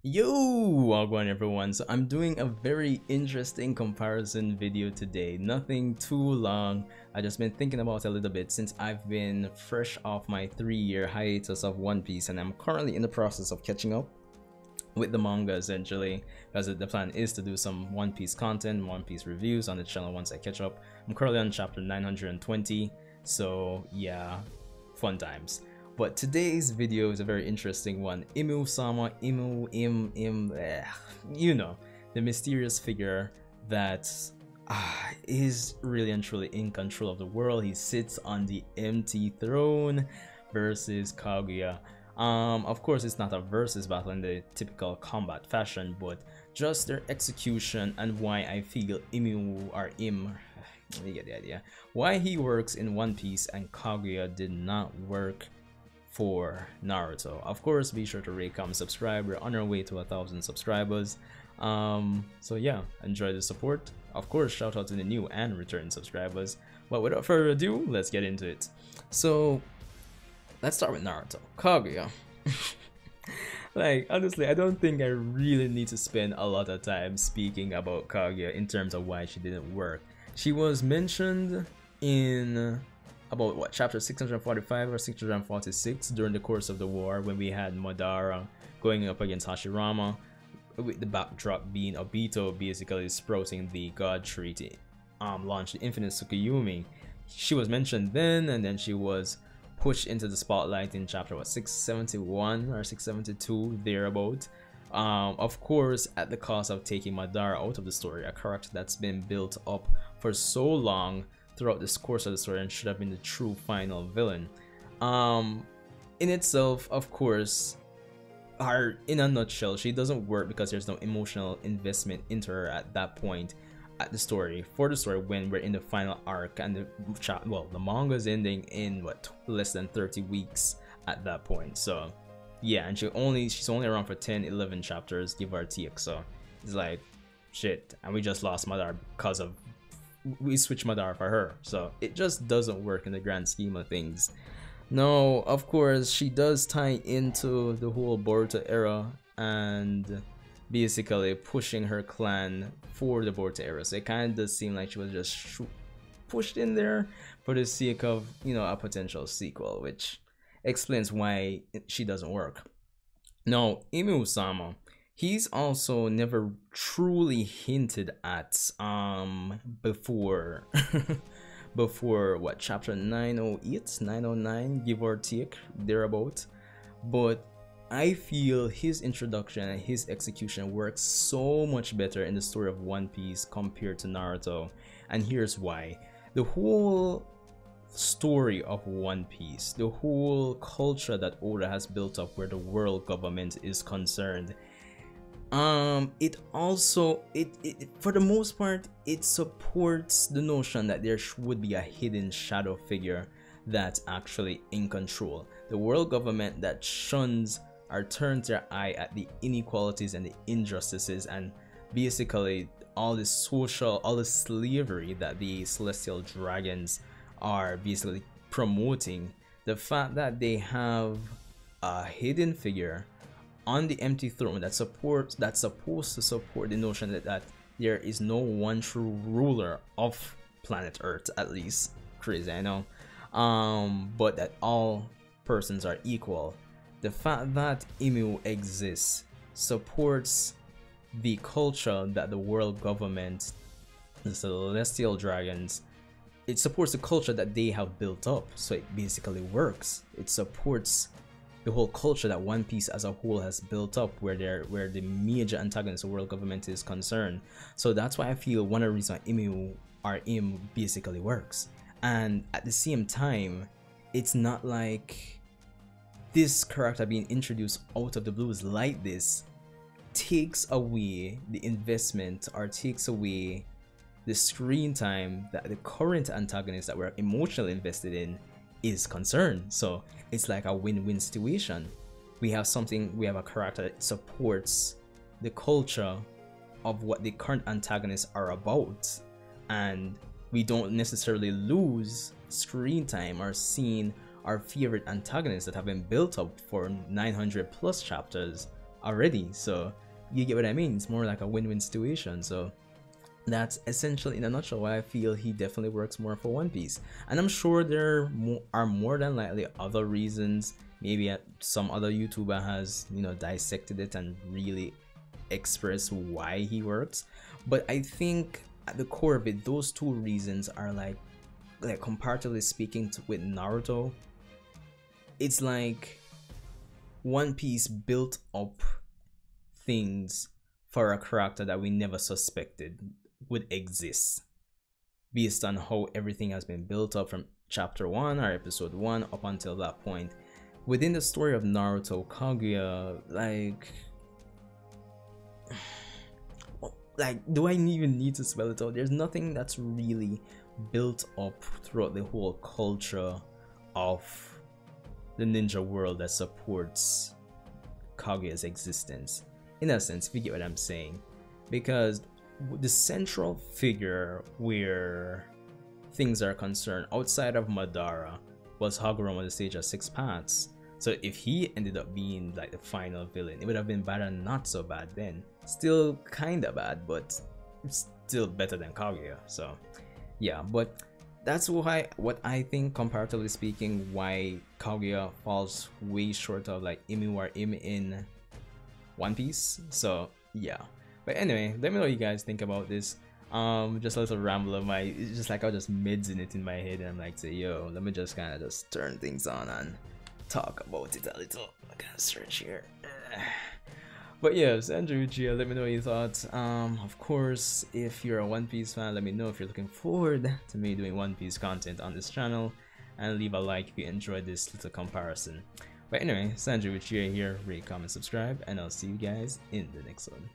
Yo, Wagwan everyone. So I'm doing a very interesting comparison video today. Nothing too long. I just been thinking about it a little bit since I've been fresh off my 3-year hiatus of One Piece, and I'm currently in the process of catching up with the manga essentially, because the plan is to do some One Piece content, One Piece reviews on the channel once I catch up. I'm currently on chapter 920, so yeah, fun times. But today's video is a very interesting one. IMU-sama, you know, the mysterious figure that is really and truly in control of the world. He sits on the empty throne versus Kaguya. Of course, it's not a versus battle in the typical combat fashion, but just their execution and why I feel IMU or Im, you get the idea, why he works in One Piece and Kaguya did not work for Naruto. Of course, be sure to rate, comment, subscribe. We're on our way to 1,000 subscribers. So yeah, enjoy the support. Of course, shout out to the new and returning subscribers. But without further ado, let's get into it. So let's start with Naruto. Kaguya. Like, honestly, I don't think I really need to spend a lot of time speaking about Kaguya in terms of why she didn't work. She was mentioned in about what, chapter 645 or 646 during the course of the war, when we had Madara going up against Hashirama, with the backdrop being Obito basically sprouting the god tree to launch the infinite Tsukuyomi. She was mentioned then, and then she was pushed into the spotlight in chapter what, 671 or 672 thereabout. Of course, at the cost of taking Madara out of the story, a character that's been built up for so long throughout this course of the story and should have been the true final villain. In itself, of course, in a nutshell, she doesn't work because there's no emotional investment into her at that point at the story, for the story, when we're in the final arc, and the manga's ending in what, less than 30 weeks at that point. So yeah, and she's only around for 10-11 chapters, give or take. So it's like shit, and we just lost Madara because of we switched Madara for her, so it just doesn't work in the grand scheme of things. No, of course, she does tie into the whole Boruto era and basically pushing her clan for the Boruto era, so it kind of does seem like she was just pushed in there for the sake of, you know, a potential sequel, which explains why she doesn't work. Now, IMU-sama, he's also never truly hinted at before before what, chapter 908, 909, give or take, thereabout. But I feel his introduction and his execution works so much better in the story of One Piece compared to Naruto, and here's why. The whole story of One Piece, the whole culture that Oda has built up where the world government is concerned, it also for the most part, it supports the notion that there would be a hidden shadow figure that's actually in control. The world government that shuns or turns their eye at the inequalities and the injustices and basically all the slavery that the celestial dragons are basically promoting. The fact that they have a hidden figure on the empty throne that's supposed to support the notion that there is no one true ruler of planet Earth, at least. Crazy, I know. But that all persons are equal. The fact that IMU exists supports the culture that the world government, the celestial dragons, it supports the culture that they have built up, so it basically works. It supports the whole culture that One Piece as a whole has built up, where the major antagonist of world government is concerned. So that's why I feel one of the reasons IM basically works. And at the same time, it's not like this character being introduced out of the blues like this takes away the investment or takes away the screen time that the current antagonist that we're emotionally invested in is concerned. So it's like a win-win situation. We have a character that supports the culture of what the current antagonists are about, and we don't necessarily lose screen time or seeing our favorite antagonists that have been built up for 900 plus chapters already. So you get what I mean? It's more like a win-win situation. So that's essentially in a nutshell why I feel he definitely works more for One Piece. And I'm sure there are more than likely other reasons. Maybe some other YouTuber has, you know, dissected it and really expressed why he works. But I think at the core of it, those two reasons are like comparatively speaking with Naruto, it's like One Piece built up things for a character that we never suspected would exist based on how everything has been built up from chapter 1 or episode 1 up until that point. Within the story of Naruto, Kaguya, do I even need to spell it out? There's nothing that's really built up throughout the whole culture of the ninja world that supports Kaguya's existence, in a sense, if you get what I'm saying. Because the central figure where things are concerned outside of Madara was Hagoromo the Sage of Six Paths. So if he ended up being like the final villain, it would have been bad and not so bad then. Still kinda bad, but still better than Kaguya. So yeah, but that's why what I think, comparatively speaking, why Kaguya falls way short of like IMU or IM in One Piece. So yeah. But anyway, let me know what you guys think about this. Just a little ramble of my, it's just like I was just mids in it in my head, and I'm like, say, yo, let me just kind of just turn things on and talk about it a little. I gotta search here. But yes, Andrew Uchiha, let me know what you thought. Of course, if you're a One Piece fan, let me know if you're looking forward to me doing One Piece content on this channel, and leave a like if you enjoyed this little comparison. But anyway, Andrew Uchiha here, rate, comment, subscribe, and I'll see you guys in the next one.